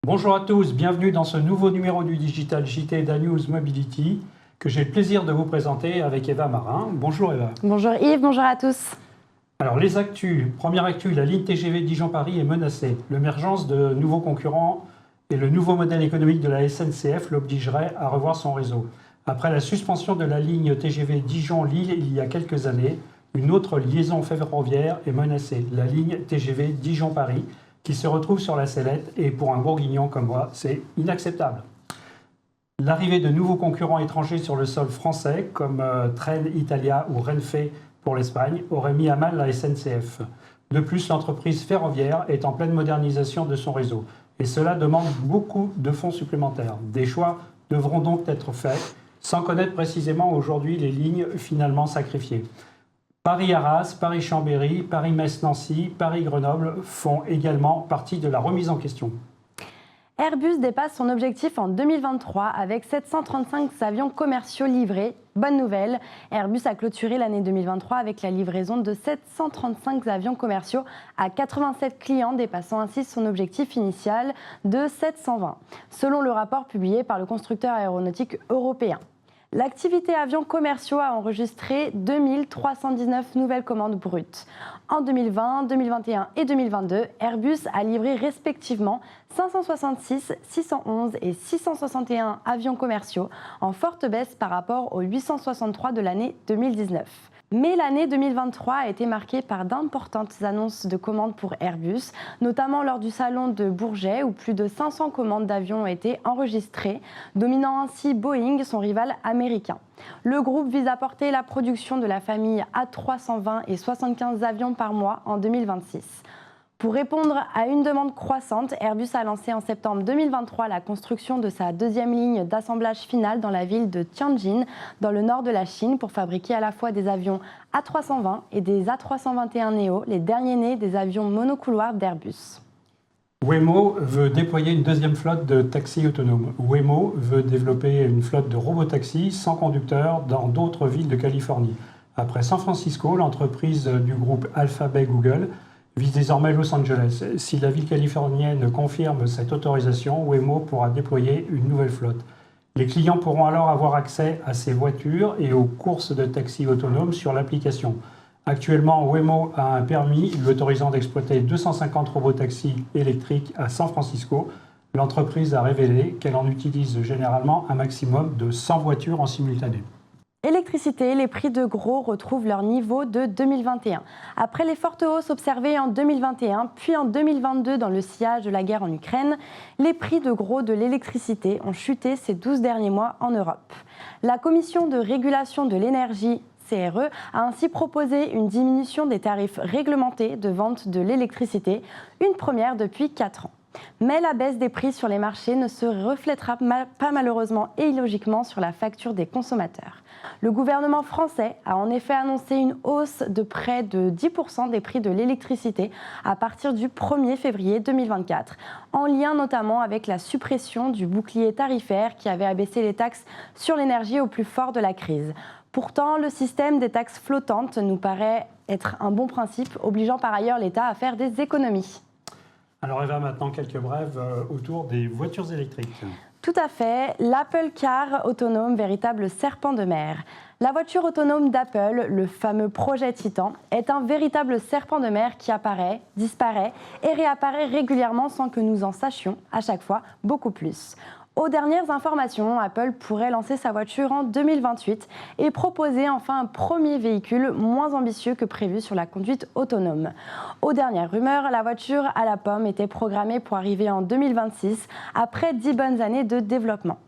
Bonjour à tous, bienvenue dans ce nouveau numéro du Digital JT d'Anews Mobility que j'ai le plaisir de vous présenter avec Eva Marin. Bonjour Eva. Bonjour Yves, bonjour à tous. Alors les actus, première actu, la ligne TGV Dijon-Paris est menacée. L'émergence de nouveaux concurrents et le nouveau modèle économique de la SNCF l'obligerait à revoir son réseau. Après la suspension de la ligne TGV Dijon-Lille il y a quelques années, une autre liaison ferroviaire est menacée, la ligne TGV Dijon-Paris, qui se retrouve sur la sellette, et pour un bourguignon comme moi, c'est inacceptable. L'arrivée de nouveaux concurrents étrangers sur le sol français, comme Trenitalia ou Renfe pour l'Espagne, aurait mis à mal la SNCF. De plus, l'entreprise ferroviaire est en pleine modernisation de son réseau, et cela demande beaucoup de fonds supplémentaires. Des choix devront donc être faits, sans connaître précisément aujourd'hui les lignes finalement sacrifiées. Paris-Arras, Paris-Chambéry, Paris-Metz-Nancy, Paris-Grenoble font également partie de la remise en question. Airbus dépasse son objectif en 2023 avec 735 avions commerciaux livrés. Bonne nouvelle, Airbus a clôturé l'année 2023 avec la livraison de 735 avions commerciaux à 87 clients, dépassant ainsi son objectif initial de 720, selon le rapport publié par le constructeur aéronautique européen. L'activité avions commerciaux a enregistré 2319 nouvelles commandes brutes. En 2020, 2021 et 2022, Airbus a livré respectivement 566, 611 et 661 avions commerciaux, en forte baisse par rapport aux 863 de l'année 2019. Mais l'année 2023 a été marquée par d'importantes annonces de commandes pour Airbus, notamment lors du salon de Bourget où plus de 500 commandes d'avions ont été enregistrées, dominant ainsi Boeing, son rival américain. Le groupe vise à porter la production de la famille à 320 et 75 avions par mois en 2026. Pour répondre à une demande croissante, Airbus a lancé en septembre 2023 la construction de sa deuxième ligne d'assemblage final dans la ville de Tianjin, dans le nord de la Chine, pour fabriquer à la fois des avions A320 et des A321neo, les derniers nés des avions monocouloirs d'Airbus. Waymo veut déployer une deuxième flotte de taxis autonomes. Waymo veut développer une flotte de robotaxis sans conducteur dans d'autres villes de Californie. Après San Francisco, l'entreprise du groupe Alphabet Google vise désormais Los Angeles. Si la ville californienne confirme cette autorisation, Waymo pourra déployer une nouvelle flotte. Les clients pourront alors avoir accès à ces voitures et aux courses de taxis autonomes sur l'application. Actuellement, Waymo a un permis l'autorisant d'exploiter 250 robotaxis électriques à San Francisco. L'entreprise a révélé qu'elle en utilise généralement un maximum de 100 voitures en simultané. Électricité, les prix de gros retrouvent leur niveau de 2021. Après les fortes hausses observées en 2021, puis en 2022 dans le sillage de la guerre en Ukraine, les prix de gros de l'électricité ont chuté ces 12 derniers mois en Europe. La Commission de régulation de l'énergie, CRE, a ainsi proposé une diminution des tarifs réglementés de vente de l'électricité, une première depuis 4 ans. Mais la baisse des prix sur les marchés ne se reflètera pas malheureusement et illogiquement sur la facture des consommateurs. Le gouvernement français a en effet annoncé une hausse de près de 10% des prix de l'électricité à partir du 1er février 2024, en lien notamment avec la suppression du bouclier tarifaire qui avait abaissé les taxes sur l'énergie au plus fort de la crise. Pourtant, le système des taxes flottantes nous paraît être un bon principe, obligeant par ailleurs l'État à faire des économies. Alors Eva, maintenant quelques brèves autour des voitures électriques. Tout à fait, l'Apple Car autonome, véritable serpent de mer. La voiture autonome d'Apple, le fameux projet Titan, est un véritable serpent de mer qui apparaît, disparaît et réapparaît régulièrement sans que nous en sachions, à chaque fois, beaucoup plus. Aux dernières informations, Apple pourrait lancer sa voiture en 2028 et proposer enfin un premier véhicule moins ambitieux que prévu sur la conduite autonome. Aux dernières rumeurs, la voiture à la pomme était programmée pour arriver en 2026, après 10 bonnes années de développement.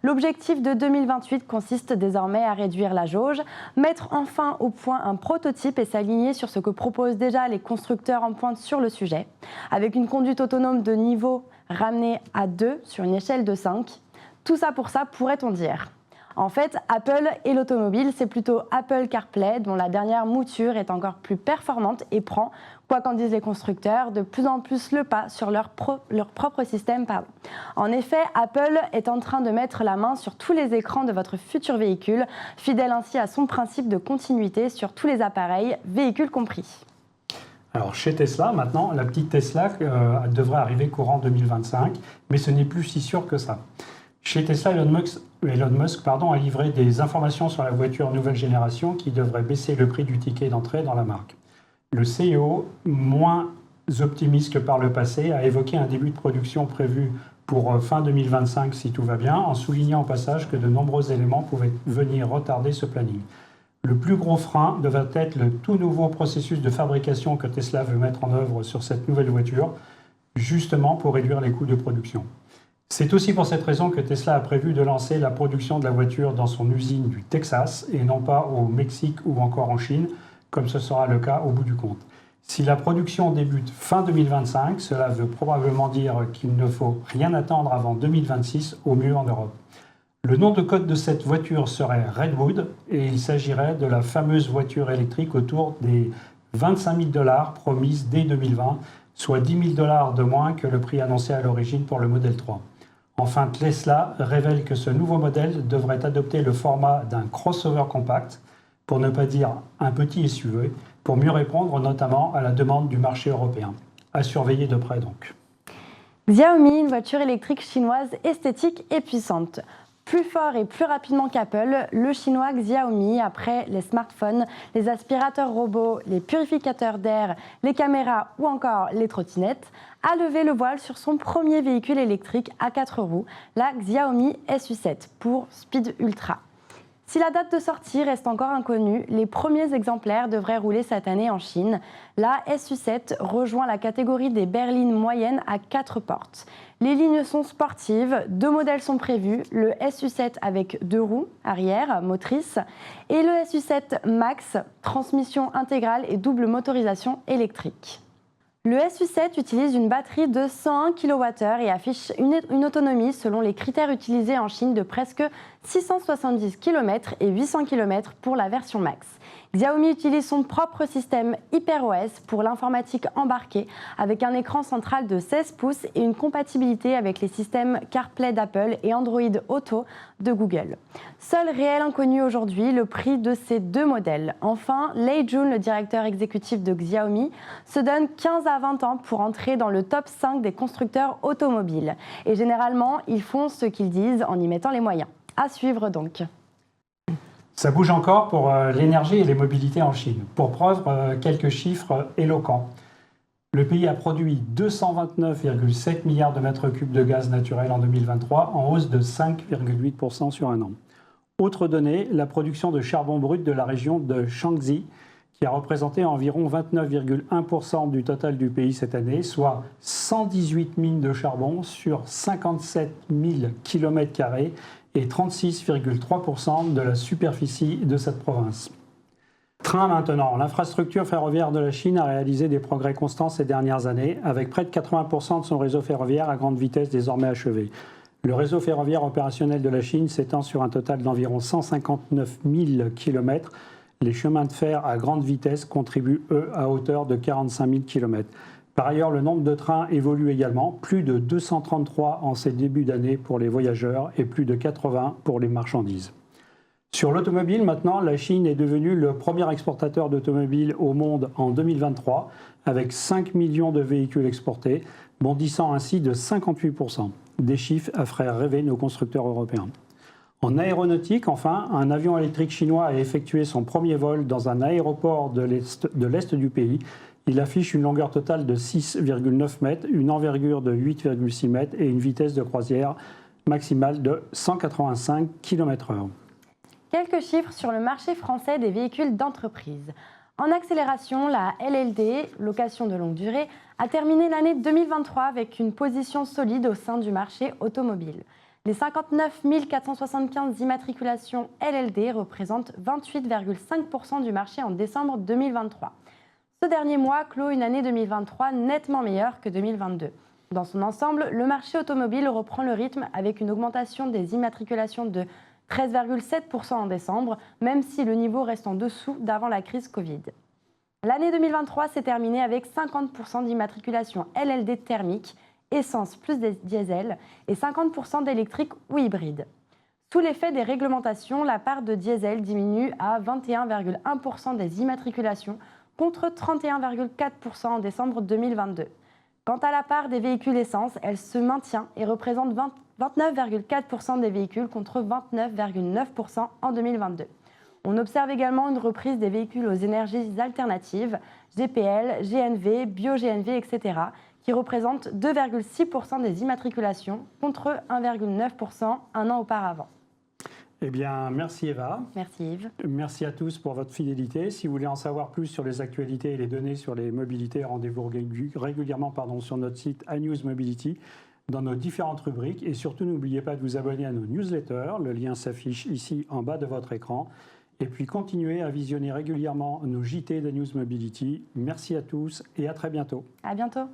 L'objectif de 2028 consiste désormais à réduire la jauge, mettre enfin au point un prototype et s'aligner sur ce que proposent déjà les constructeurs en pointe sur le sujet, avec une conduite autonome de niveau ramené à 2 sur une échelle de 5. Tout ça pour ça, pourrait-on dire. En fait, Apple et l'automobile, c'est plutôt Apple CarPlay dont la dernière mouture est encore plus performante et prend, quoi qu'en disent les constructeurs, de plus en plus le pas sur leur propre système. En effet, Apple est en train de mettre la main sur tous les écrans de votre futur véhicule, fidèle ainsi à son principe de continuité sur tous les appareils, véhicules compris. Alors chez Tesla, maintenant, la petite Tesla devrait arriver courant 2025, mais ce n'est plus si sûr que ça. Chez Tesla, Elon Musk a livré des informations sur la voiture nouvelle génération qui devrait baisser le prix du ticket d'entrée dans la marque. Le CEO, moins optimiste que par le passé, a évoqué un début de production prévu pour fin 2025 si tout va bien, en soulignant au passage que de nombreux éléments pouvaient venir retarder ce planning. Le plus gros frein devrait être le tout nouveau processus de fabrication que Tesla veut mettre en œuvre sur cette nouvelle voiture, justement pour réduire les coûts de production. C'est aussi pour cette raison que Tesla a prévu de lancer la production de la voiture dans son usine du Texas et non pas au Mexique ou encore en Chine, comme ce sera le cas au bout du compte. Si la production débute fin 2025, cela veut probablement dire qu'il ne faut rien attendre avant 2026, au mieux en Europe. Le nom de code de cette voiture serait Redwood et il s'agirait de la fameuse voiture électrique autour des 25 000 $ promises dès 2020, soit 10 000 $ de moins que le prix annoncé à l'origine pour le Model 3. Enfin, Tesla révèle que ce nouveau modèle devrait adopter le format d'un crossover compact, pour ne pas dire un petit SUV, pour mieux répondre notamment à la demande du marché européen. À surveiller de près donc. Xiaomi, une voiture électrique chinoise esthétique et puissante. Plus fort et plus rapidement qu'Apple, le chinois Xiaomi, après les smartphones, les aspirateurs robots, les purificateurs d'air, les caméras ou encore les trottinettes, a levé le voile sur son premier véhicule électrique à 4 roues, la Xiaomi SU7 pour Speed Ultra. Si la date de sortie reste encore inconnue, les premiers exemplaires devraient rouler cette année en Chine. La SU7 rejoint la catégorie des berlines moyennes à 4 portes. Les lignes sont sportives, 2 modèles sont prévus, le SU7 avec 2 roues arrière motrices et le SU7 Max, transmission intégrale et double motorisation électrique. Le SU7 utilise une batterie de 101 kWh et affiche une autonomie selon les critères utilisés en Chine de presque 670 km et 800 km pour la version Max. Xiaomi utilise son propre système HyperOS pour l'informatique embarquée avec un écran central de 16 pouces et une compatibilité avec les systèmes CarPlay d'Apple et Android Auto de Google. Seul réel inconnu aujourd'hui, le prix de ces 2 modèles. Enfin, Lei Jun, le directeur exécutif de Xiaomi, se donne 15 à 20 ans pour entrer dans le top 5 des constructeurs automobiles. Et généralement, ils font ce qu'ils disent en y mettant les moyens. À suivre donc. Ça bouge encore pour l'énergie et les mobilités en Chine. Pour preuve, quelques chiffres éloquents. Le pays a produit 229,7 milliards de mètres cubes de gaz naturel en 2023, en hausse de 5,8% sur un an. Autre donnée, la production de charbon brut de la région de Shaanxi, qui a représenté environ 29,1% du total du pays cette année, soit 118 mines de charbon sur 57 000 km² et 36,3% de la superficie de cette province. Train maintenant. L'infrastructure ferroviaire de la Chine a réalisé des progrès constants ces dernières années, avec près de 80% de son réseau ferroviaire à grande vitesse désormais achevé. Le réseau ferroviaire opérationnel de la Chine s'étend sur un total d'environ 159 000 km. Les chemins de fer à grande vitesse contribuent, eux, à hauteur de 45 000 km. Par ailleurs, le nombre de trains évolue également, plus de 233 en ces débuts d'année pour les voyageurs et plus de 80 pour les marchandises. Sur l'automobile, maintenant, la Chine est devenue le premier exportateur d'automobiles au monde en 2023, avec 5 millions de véhicules exportés, bondissant ainsi de 58%. Des chiffres à faire rêver nos constructeurs européens. En aéronautique, enfin, un avion électrique chinois a effectué son premier vol dans un aéroport de l'est du pays. Il affiche une longueur totale de 6,9 mètres, une envergure de 8,6 mètres et une vitesse de croisière maximale de 185 km/h. Quelques chiffres sur le marché français des véhicules d'entreprise. En accélération, la LLD, location de longue durée, a terminé l'année 2023 avec une position solide au sein du marché automobile. Les 59 475 immatriculations LLD représentent 28,5% du marché en décembre 2023. Ce dernier mois clôt une année 2023 nettement meilleure que 2022. Dans son ensemble, le marché automobile reprend le rythme avec une augmentation des immatriculations de 13,7% en décembre, même si le niveau reste en dessous d'avant la crise Covid. L'année 2023 s'est terminée avec 50% d'immatriculations LLD thermiques, essence plus diesel, et 50% d'électrique ou hybride. Sous l'effet des réglementations, la part de diesel diminue à 21,1% des immatriculations contre 31,4% en décembre 2022. Quant à la part des véhicules essence, elle se maintient et représente 29,4% des véhicules contre 29,9% en 2022. On observe également une reprise des véhicules aux énergies alternatives, GPL, GNV, bio-GNV, etc., qui représentent 2,6% des immatriculations contre 1,9% un an auparavant. Eh bien, merci Eva. Merci Yves. Merci à tous pour votre fidélité. Si vous voulez en savoir plus sur les actualités et les données sur les mobilités, rendez-vous régulièrement sur notre site iNews Mobility, dans nos différentes rubriques. Et surtout, n'oubliez pas de vous abonner à nos newsletters. Le lien s'affiche ici en bas de votre écran. Et puis, continuez à visionner régulièrement nos JT de News Mobility. Merci à tous et à très bientôt. À bientôt.